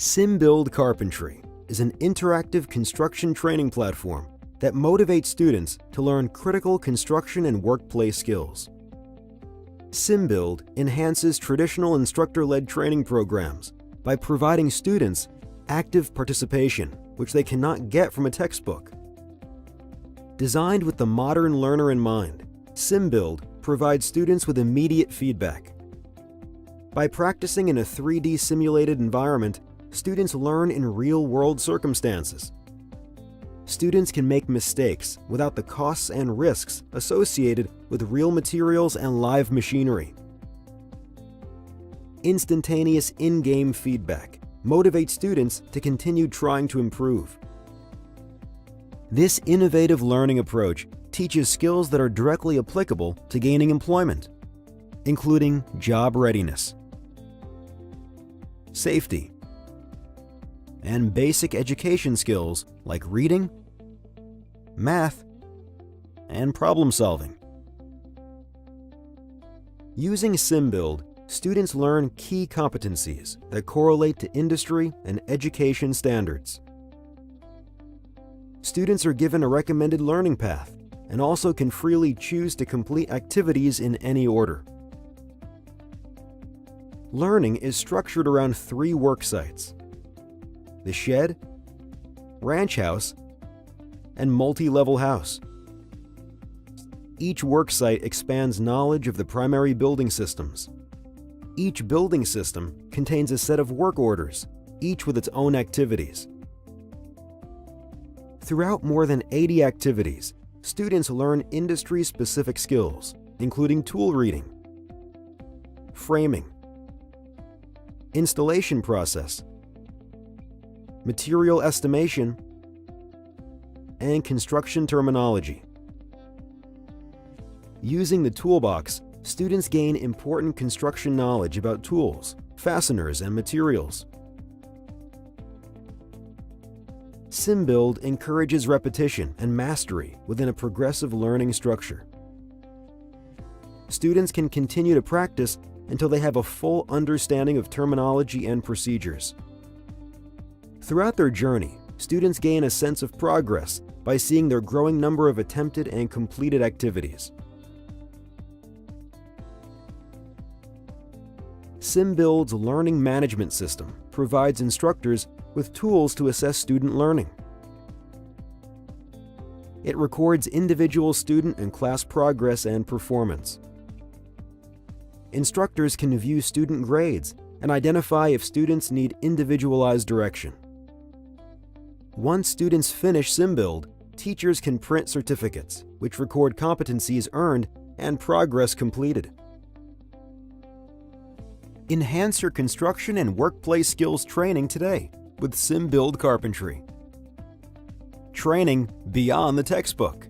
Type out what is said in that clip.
SimBuild Carpentry is an interactive construction training platform that motivates students to learn critical construction and workplace skills. SimBuild enhances traditional instructor-led training programs by providing students active participation, which they cannot get from a textbook. Designed with the modern learner in mind, SimBuild provides students with immediate feedback. By practicing in a 3D simulated environment, students learn in real-world circumstances. Students can make mistakes without the costs and risks associated with real materials and live machinery. Instantaneous in-game feedback motivates students to continue trying to improve. This innovative learning approach teaches skills that are directly applicable to gaining employment, including job readiness, safety, and basic education skills like reading, math, and problem solving. Using SimBuild, students learn key competencies that correlate to industry and education standards. Students are given a recommended learning path and also can freely choose to complete activities in any order. Learning is structured around 3 work sites: the shed, ranch house, and multi-level house. Each work site expands knowledge of the primary building systems. Each building system contains a set of work orders, each with its own activities. Throughout more than 80 activities, students learn industry-specific skills, including tool reading, framing, installation process, material estimation, and construction terminology. Using the toolbox, students gain important construction knowledge about tools, fasteners, and materials. SimBuild encourages repetition and mastery within a progressive learning structure. Students can continue to practice until they have a full understanding of terminology and procedures. Throughout their journey, students gain a sense of progress by seeing their growing number of attempted and completed activities. SimBuild's learning management system provides instructors with tools to assess student learning. It records individual student and class progress and performance. Instructors can view student grades and identify if students need individualized direction. Once students finish SimBuild, teachers can print certificates, which record competencies earned and progress completed. Enhance your construction and workplace skills training today with SimBuild Carpentry. Training beyond the textbook.